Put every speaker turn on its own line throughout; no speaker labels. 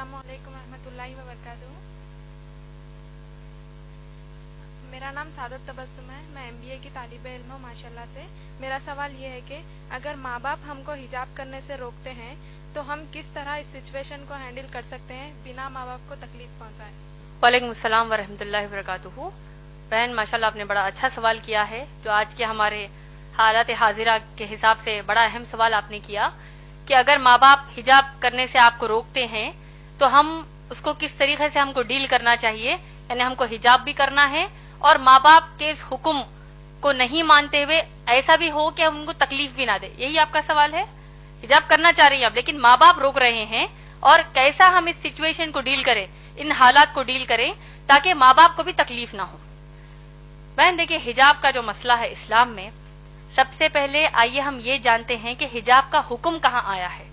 السلام علیکم ورحمۃ اللہ وبرکاتہ. میرا نام سعادت تبسم ہے. میں MBA کی طالب علم ہوں ماشاء اللہ سے. میرا سوال یہ ہے کہ اگر ماں باپ ہم کو حجاب کرنے سے روکتے ہیں تو ہم کس طرح اس سچویشن کو ہینڈل کر سکتے ہیں بنا ماں باپ کو تکلیف پہنچائے.
وعلیکم السلام ورحمۃ اللہ وبرکاتہ. بہن ماشاء اللہ آپ نے بڑا اچھا سوال کیا ہے, جو آج کے ہمارے حالات حاضرہ کے حساب سے بڑا اہم سوال آپ نے کیا کہ اگر ماں باپ حجاب کرنے سے آپ کو روکتے ہیں تو ہم اس کو کس طریقے سے ہم کو ڈیل کرنا چاہیے. یعنی ہم کو حجاب بھی کرنا ہے اور ماں باپ کے اس حکم کو نہیں مانتے ہوئے ایسا بھی ہو کہ ہم ان کو تکلیف بھی نہ دے. یہی آپ کا سوال ہے. حجاب کرنا چاہ رہی ہیں آپ لیکن ماں باپ روک رہے ہیں, اور کیسا ہم اس سچویشن کو ڈیل کریں, ان حالات کو ڈیل کریں تاکہ ماں باپ کو بھی تکلیف نہ ہو. بہن دیکھیے, حجاب کا جو مسئلہ ہے اسلام میں, سب سے پہلے آئیے ہم یہ جانتے ہیں کہ حجاب کا حکم کہاں آیا ہے.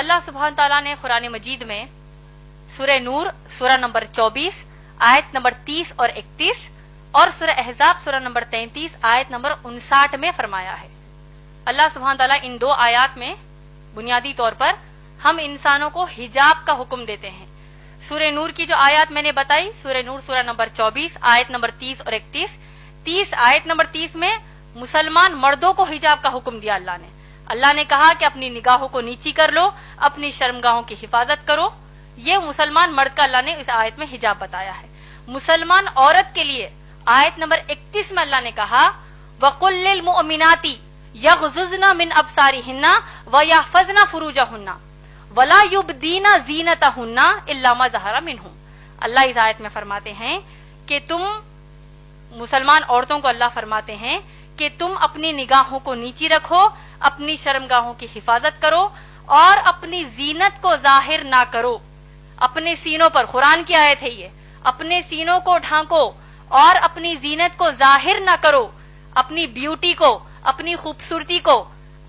اللہ سبحانہ تعالیٰ نے قرآن مجید میں سورہ نور سورہ نمبر 24 آیت نمبر 30 اور 31 اور سورہ احزاب سورہ نمبر 33 آیت نمبر 59 میں فرمایا ہے. اللہ سبحانہ تعالیٰ ان دو آیات میں بنیادی طور پر ہم انسانوں کو حجاب کا حکم دیتے ہیں. سورہ نور کی جو آیات میں نے بتائی, سورہ نور سورہ نمبر 24 آیت نمبر 30 اور 31 آیت نمبر 30 میں مسلمان مردوں کو حجاب کا حکم دیا اللہ نے. اللہ نے کہا کہ اپنی نگاہوں کو نیچی کر لو, اپنی شرمگاہوں کی حفاظت کرو. یہ مسلمان مرد کا اللہ نے اس آیت میں حجاب بتایا ہے. مسلمان عورت کے لیے آیت نمبر 31 میں اللہ نے کہا وَقُلْ لِلْمُؤْمِنَاتِ يَغْضُضْنَ مِنْ أَبْصَارِهِنَّ وَيَحْفَظْنَ فُرُوجَهُنَّ وَلَا يُبْدِينَ زِينَتَهُنَّ إِلَّا مَا ظَهَرَ مِنْهُ. اللہ اس آیت میں فرماتے ہیں کہ تم مسلمان عورتوں کو اللہ فرماتے ہیں کہ تم اپنی نگاہوں کو نیچی رکھو, اپنی شرمگاہوں کی حفاظت کرو اور اپنی زینت کو ظاہر نہ کرو. اپنے سینوں پر, قرآن کی آیت ہے یہ, اپنے سینوں کو ڈھانکو اور اپنی زینت کو ظاہر نہ کرو. اپنی بیوٹی کو, اپنی خوبصورتی کو,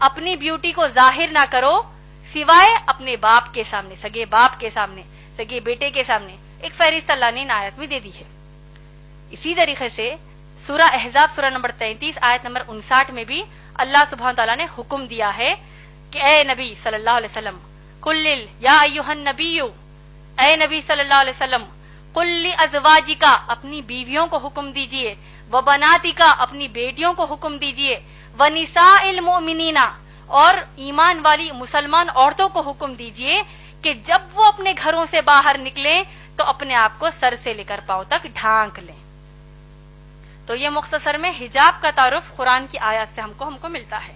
اپنی بیوٹی کو ظاہر نہ کرو سوائے اپنے باپ کے سامنے, سگے باپ کے سامنے, سگے بیٹے کے سامنے. ایک فہرست اللہ نے ان آیت میں دے دی ہے. اسی طریقے سے سورہ احزاب سورہ نمبر 33 آیت نمبر 59 میں بھی اللہ سبحانہ تعالیٰ نے حکم دیا ہے کہ اے نبی صلی اللہ علیہ وسلم قل یا ایھا النبی, اے نبی صلی اللہ علیہ وسلم قل لازواجک, اپنی بیویوں کو حکم دیجئے, وبناتک, اپنی بیٹیوں کو حکم دیجئے, ونساء المؤمنین, اور ایمان والی مسلمان عورتوں کو حکم دیجئے کہ جب وہ اپنے گھروں سے باہر نکلیں تو اپنے آپ کو سر سے لے کر پاؤں تک ڈھانک لیں. تو یہ مختصر میں حجاب کا تعارف قرآن کی آیات سے ہم کو ملتا ہے.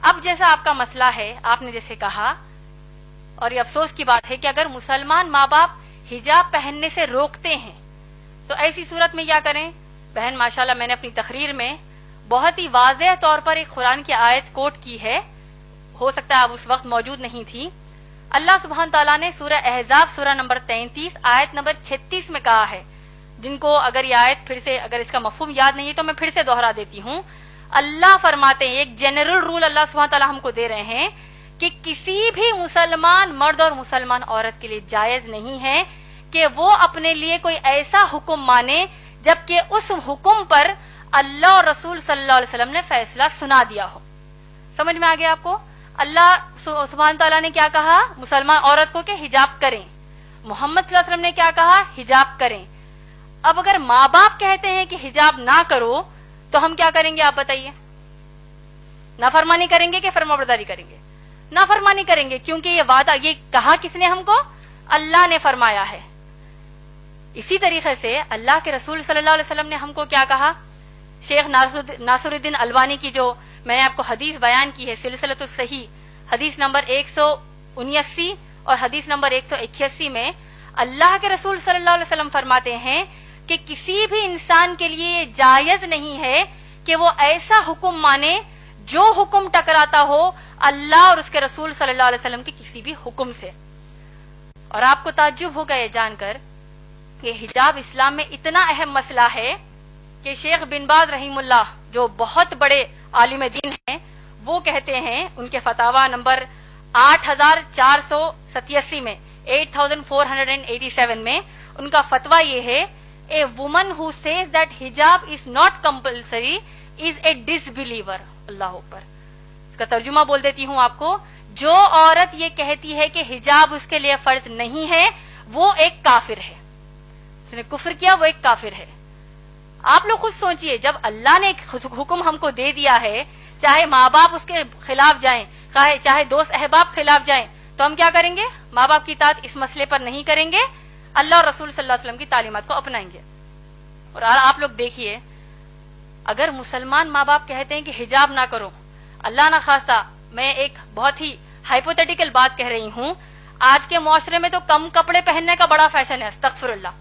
اب جیسا آپ کا مسئلہ ہے, آپ نے جیسے کہا, اور یہ افسوس کی بات ہے کہ اگر مسلمان ماں باپ حجاب پہننے سے روکتے ہیں تو ایسی صورت میں کیا کریں. بہن ماشاءاللہ میں نے اپنی تقریر میں بہت ہی واضح طور پر ایک قرآن کی آیت کوٹ کی ہے, ہو سکتا ہے آپ اس وقت موجود نہیں تھی. اللہ سبحانہ تعالیٰ نے سورہ احزاب سورہ نمبر 33 آیت نمبر 36 میں کہا ہے, جن کو اگر یہ آیت پھر سے, اگر اس کا مفہوم یاد نہیں ہے تو میں پھر سے دوہرا دیتی ہوں. اللہ فرماتے ہیں, ایک جنرل رول اللہ سبحانہ تعالیٰ ہم کو دے رہے ہیں کہ کسی بھی مسلمان مرد اور مسلمان عورت کے لیے جائز نہیں ہے کہ وہ اپنے لیے کوئی ایسا حکم مانے جبکہ اس حکم پر اللہ اور رسول صلی اللہ علیہ وسلم نے فیصلہ سنا دیا ہو. سمجھ میں آ گیا آپ کو؟ اللہ سبحانہ تعالیٰ نے کیا کہا مسلمان عورت کو کہ حجاب کریں, محمد صلی اللہ علیہ وسلم نے کیا کہا حجاب کریں. اب اگر ماں باپ کہتے ہیں کہ حجاب نہ کرو تو ہم کیا کریں گے آپ بتائیے؟ نافرمانی کریں گے کہ فرمانبرداری کریں گے؟ نافرمانی کریں گے, کیونکہ یہ وعدہ, یہ کہا کس نے ہم کو؟ اللہ نے فرمایا ہے. اسی طریقے سے اللہ کے رسول صلی اللہ علیہ وسلم نے ہم کو کیا کہا؟ شیخ ناصر الدین البانی کی جو میں نے آپ کو حدیث بیان کی ہے, سلسلۃ الصحیح حدیث نمبر 179 اور حدیث نمبر 181 میں اللہ کے رسول صلی اللہ علیہ وسلم فرماتے ہیں کہ کسی بھی انسان کے لیے یہ جائز نہیں ہے کہ وہ ایسا حکم مانے جو حکم ٹکراتا ہو اللہ اور اس کے رسول صلی اللہ علیہ وسلم کے کسی بھی حکم سے. اور آپ کو تعجب ہوگا یہ جان کر کہ حجاب اسلام میں اتنا اہم مسئلہ ہے کہ شیخ بن باز رحیم اللہ جو بہت بڑے عالم دین ہیں, وہ کہتے ہیں ان کے فتاوا نمبر 8487 میں 8487 میں ان کا فتویٰ یہ ہے, a woman who says that hijab is not compulsory is a disbeliever. اللہ اوپر. اس کا ترجمہ بول دیتی ہوں آپ کو, جو عورت یہ کہتی ہے کہ حجاب اس کے لیے فرض نہیں ہے وہ ایک کافر ہے، اس نے کفر کیا، وہ ایک کافر ہے۔ آپ لوگ خود سوچئے، جب اللہ نے ایک حکم ہم کو دے دیا ہے، چاہے ماں باپ اس کے خلاف جائیں، چاہے دوست احباب خلاف جائیں، تو ہم کیا کریں گے؟ ماں باپ کی اطاعت اس مسئلے پر نہیں کریں گے، اللہ اور رسول صلی اللہ علیہ وسلم کی تعلیمات کو اپنائیں گے۔ اور آپ لوگ دیکھیے، اگر مسلمان ماں باپ کہتے ہیں کہ حجاب نہ کرو، اللہ نہ خواستہ، میں ایک بہت ہی ہائپوتھیٹیکل بات کہہ رہی ہوں، آج کے معاشرے میں تو کم کپڑے پہننے کا بڑا فیشن ہے، استغفر اللہ،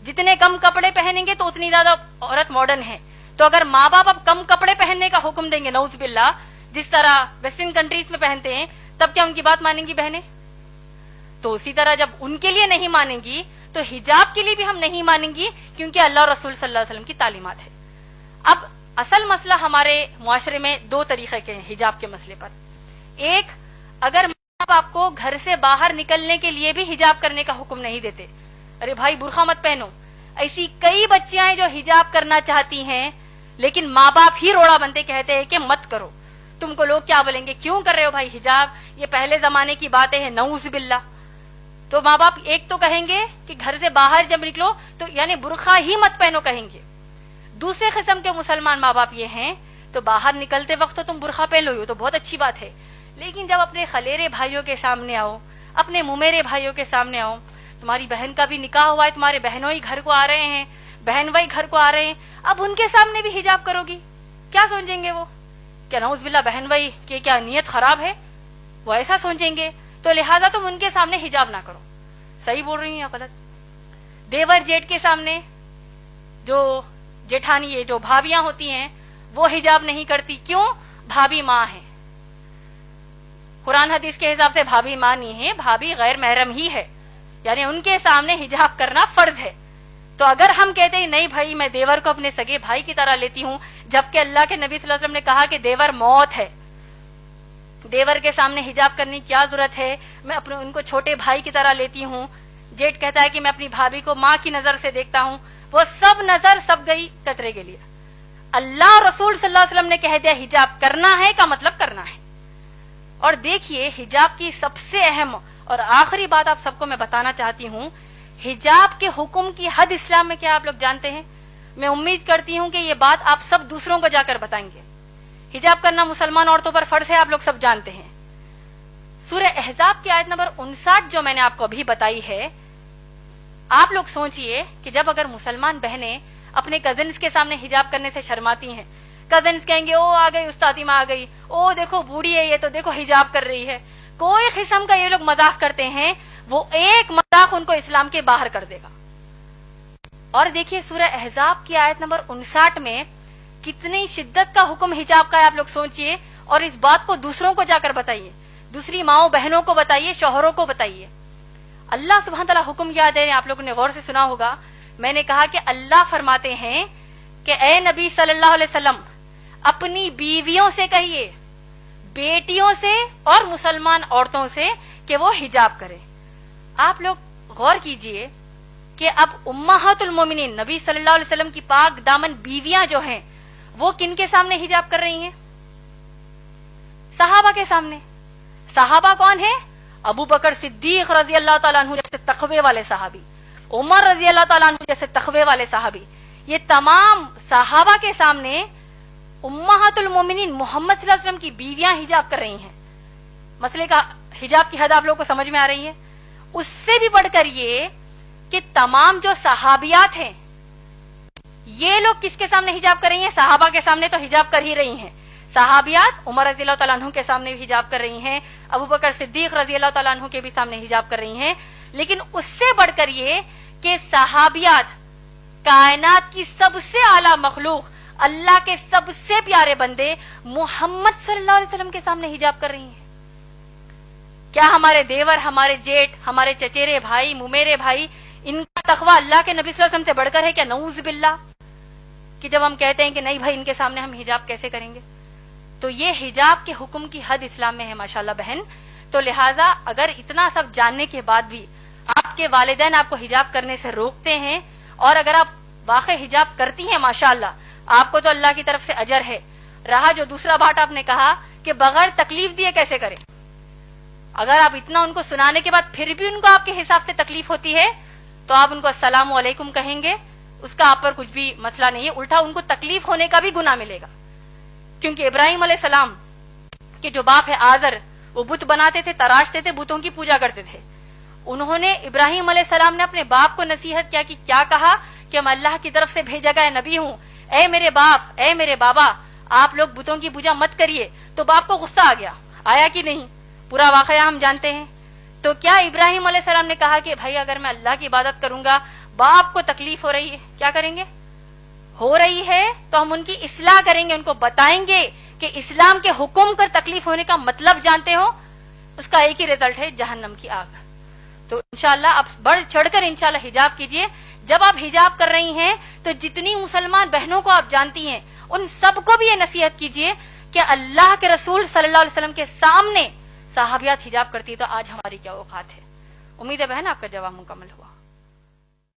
جتنے کم کپڑے پہنیں گے تو اتنی زیادہ عورت ماڈرن ہے۔ تو اگر ماں باپ اب کم کپڑے پہننے کا حکم دیں گے، نعوذ باللہ، جس طرح ویسٹرن کنٹریز میں پہنتے ہیں، تب کیا ان کی بات مانیں گی بہنیں؟ تو اسی طرح جب ان کے لیے نہیں مانیں گی تو حجاب کے لیے بھی ہم نہیں مانیں گی، کیونکہ اللہ اور رسول صلی اللہ علیہ وسلم کی تعلیمات ہے۔ اب اصل مسئلہ ہمارے معاشرے میں دو طریقے کے ہیں حجاب کے مسئلے پر۔ ایک، اگر ماں باپ آپ کو گھر سے باہر نکلنے کے لیے بھی حجاب کرنے کا حکم نہیں دیتے، ارے بھائی برقع مت پہنو، ایسی کئی بچیاں ہیں جو حجاب کرنا چاہتی ہیں لیکن ماں باپ ہی روڑا بنتے کہتے ہیں کہ مت کرو، تم کو لوگ کیا بولیں گے، کیوں کر رہے ہو بھائی حجاب، یہ پہلے زمانے کی باتیں ہیں، نعوذ باللہ۔ تو ماں باپ ایک تو کہیں گے کہ گھر سے باہر جب نکلو تو یعنی برقع ہی مت پہنو کہیں گے۔ دوسرے قسم کے مسلمان ماں باپ یہ ہیں تو باہر نکلتے وقت تو تم برقع پہن لو تو بہت اچھی بات ہے، لیکن جب اپنے خلیرے بھائیوں کے سامنے آؤ، اپنے ممیرے بھائیوں کے سامنے آؤ، تمہاری بہن کا بھی نکاح ہوا ہے، تمہارے بہنوں ہی گھر کو آ رہے ہیں، بہن بھائی گھر کو آ رہے ہیں، اب ان کے سامنے بھی حجاب کرو گی، کیا سوچیں گے وہ؟ کیا نعوذ باللہ بہن بھائی کی کیا نیت خراب ہے؟ وہ ایسا سوچیں گے، تو لہٰذا تم ان کے سامنے حجاب نہ کرو۔ صحیح بول رہی ہیں یا غلط؟ دیور جیٹ کے سامنے جو جیٹھانی ہے، جو بھابیاں ہوتی ہیں، وہ حجاب نہیں کرتی، کیوں؟ بھابی ماں ہے، قرآن حدیث کے حساب سے بھابی ماں نہیں ہے، بھابی غیر محرم ہی ہے، یعنی ان کے سامنے حجاب کرنا فرض ہے۔ تو اگر ہم کہتے ہیں نہیں بھائی میں دیور کو اپنے سگے بھائی کی طرح لیتی ہوں، جبکہ اللہ کے نبی صلی اللہ علیہ وسلم نے کہا کہ دیور موت ہے، دیور کے سامنے حجاب کرنے کی کیا ضرورت ہے، میں اپنے ان کو چھوٹے بھائی کی طرح لیتی ہوں۔ جیٹ کہتا ہے کہ میں اپنی بھابھی کو ماں کی نظر سے دیکھتا ہوں، وہ سب نظر سب گئی کچرے کے لیے۔ اللہ اور رسول صلی اللہ علیہ وسلم نے کہہ دیا حجاب کرنا ہے کا مطلب کرنا ہے۔ اور دیکھیے حجاب کی سب سے اہم اور آخری بات آپ سب کو میں بتانا چاہتی ہوں، حجاب کے حکم کی حد اسلام میں کیا آپ لوگ جانتے ہیں؟ میں امید کرتی ہوں کہ یہ بات آپ سب دوسروں کو جا کر بتائیں گے۔ حجاب کرنا مسلمان عورتوں پر فرض ہے، آپ لوگ سب جانتے ہیں۔ سورہ احزاب کی آیت نمبر 59 جو میں نے آپ کو ابھی بتائی ہے، آپ لوگ سوچئے کہ جب اگر مسلمان بہنیں اپنے کزنز کے سامنے حجاب کرنے سے شرماتی ہیں، کزنز کہیں گے او آ گئی استادی ماں آ گئی، او دیکھو بوڑھی ہے یہ تو دیکھو حجاب کر رہی ہے، کوئی قسم کا یہ لوگ مذاق کرتے ہیں، وہ ایک مذاق ان کو اسلام کے باہر کر دے گا۔ اور دیکھیے سورہ احزاب کی آیت نمبر 59 میں کتنی شدت کا حکم حجاب کا ہے، آپ لوگ سوچئے، اور اس بات کو دوسروں کو جا کر بتائیے، دوسری ماؤں بہنوں کو بتائیے، شوہروں کو بتائیے۔ اللہ سبحانہ تعالیٰ حکم کیا دے رہے ہیں، آپ لوگوں نے غور سے سنا ہوگا، میں نے کہا کہ اللہ فرماتے ہیں کہ اے نبی صلی اللہ علیہ وسلم اپنی بیویوں سے کہیے، بیٹیوں سے اور مسلمان عورتوں سے کہ وہ حجاب کریں۔ آپ لوگ غور کیجئے کہ اب امہات المومنین نبی صلی اللہ علیہ وسلم کی پاک دامن بیویاں جو ہیں وہ کن کے سامنے حجاب کر رہی ہیں؟ صحابہ کے سامنے۔ صحابہ کون ہیں؟ ابو بکر صدیق رضی اللہ تعالیٰ عنہ جیسے تقوی والے صحابی، عمر رضی اللہ تعالیٰ عنہ جیسے تقوی والے صحابی، یہ تمام صحابہ کے سامنے امہات المومنین محمد صلی اللہ علیہ وسلم کی بیویاں حجاب کر رہی ہیں۔ مسئلے کا حجاب کی حد آپ لوگوں کو سمجھ میں آ رہی ہے؟ اس سے بھی بڑھ کر یہ کہ تمام جو صحابیات ہیں یہ لوگ کس کے سامنے حجاب کر رہی ہیں؟ صحابہ کے سامنے تو حجاب کر ہی رہی ہیں، صحابیات عمر رضی اللہ تعالیٰ عنہ کے سامنے بھی حجاب کر رہی ہیں، ابو بکر صدیق رضی اللہ تعالیٰ عنہ کے بھی سامنے حجاب کر رہی ہیں، لیکن اس سے بڑھ کر یہ کہ صحابیات کائنات کی سب سے اعلیٰ مخلوق، اللہ کے سب سے پیارے بندے محمد صلی اللہ علیہ وسلم کے سامنے حجاب کر رہی ہیں۔ کیا ہمارے دیور، ہمارے جیٹ، ہمارے چچیرے بھائی، ممیرے بھائی، ان کا تقویٰ اللہ کے نبی صلی اللہ علیہ وسلم سے بڑھ کر ہے کیا؟ نعوذ باللہ، کہ جب ہم کہتے ہیں کہ نہیں بھائی ان کے سامنے ہم حجاب کیسے کریں گے؟ تو یہ حجاب کے حکم کی حد اسلام میں ہے ماشاءاللہ بہن۔ تو لہٰذا اگر اتنا سب جاننے کے بعد بھی آپ کے والدین آپ کو حجاب کرنے سے روکتے ہیں، اور اگر آپ واقع حجاب کرتی ہیں ماشاءاللہ آپ کو تو اللہ کی طرف سے اجر ہے۔ رہا جو دوسرا بات آپ نے کہا کہ بغیر تکلیف دیے کیسے کریں، اگر آپ اتنا ان کو سنانے کے بعد پھر بھی ان کو آپ کے حساب سے تکلیف ہوتی ہے تو آپ ان کو السلام علیکم کہیں گے، اس کا آپ پر کچھ بھی مسئلہ نہیں ہے، الٹا ان کو تکلیف ہونے کا بھی گناہ ملے گا. کیونکہ ابراہیم علیہ السلام کے جو باپ ہے آزر، وہ بت بناتے تھے، تراشتے تھے، بتوں کی پوجا کرتے تھے. انہوں نے ابراہیم علیہ السلام نے اپنے باپ کو نصیحت کیا کہ کیا کہا کہ میں اللہ کی طرف سے بھیجا گیا نبی ہوں، اے میرے باپ، اے میرے بابا، آپ لوگ بتوں کی پوجا مت کریے. تو باپ کو غصہ آ گیا، آیا کہ نہیں؟ پورا واقعہ ہم جانتے ہیں. تو کیا ابراہیم علیہ السلام نے کہا کہ بھائی اگر میں اللہ کی عبادت کروں گا، باپ کو تکلیف ہو رہی ہے، کیا کریں گے؟ ہو رہی ہے تو ہم ان کی اصلاح کریں گے، ان کو بتائیں گے کہ اسلام کے حکم کر تکلیف ہونے کا مطلب جانتے ہو، اس کا ایک ہی رزلٹ ہے، جہنم کی آگ. تو انشاءاللہ آپ بڑھ چڑھ کر انشاءاللہ حجاب کیجئے. جب آپ حجاب کر رہی ہیں تو جتنی مسلمان بہنوں کو آپ جانتی ہیں ان سب کو بھی یہ نصیحت کیجئے کہ اللہ کے رسول صلی اللہ علیہ وسلم کے سامنے صحابیات حجاب کرتی تو آج ہماری کیا اوقات ہے. امید ہے بہن آپ کا جواب مکمل ہوا.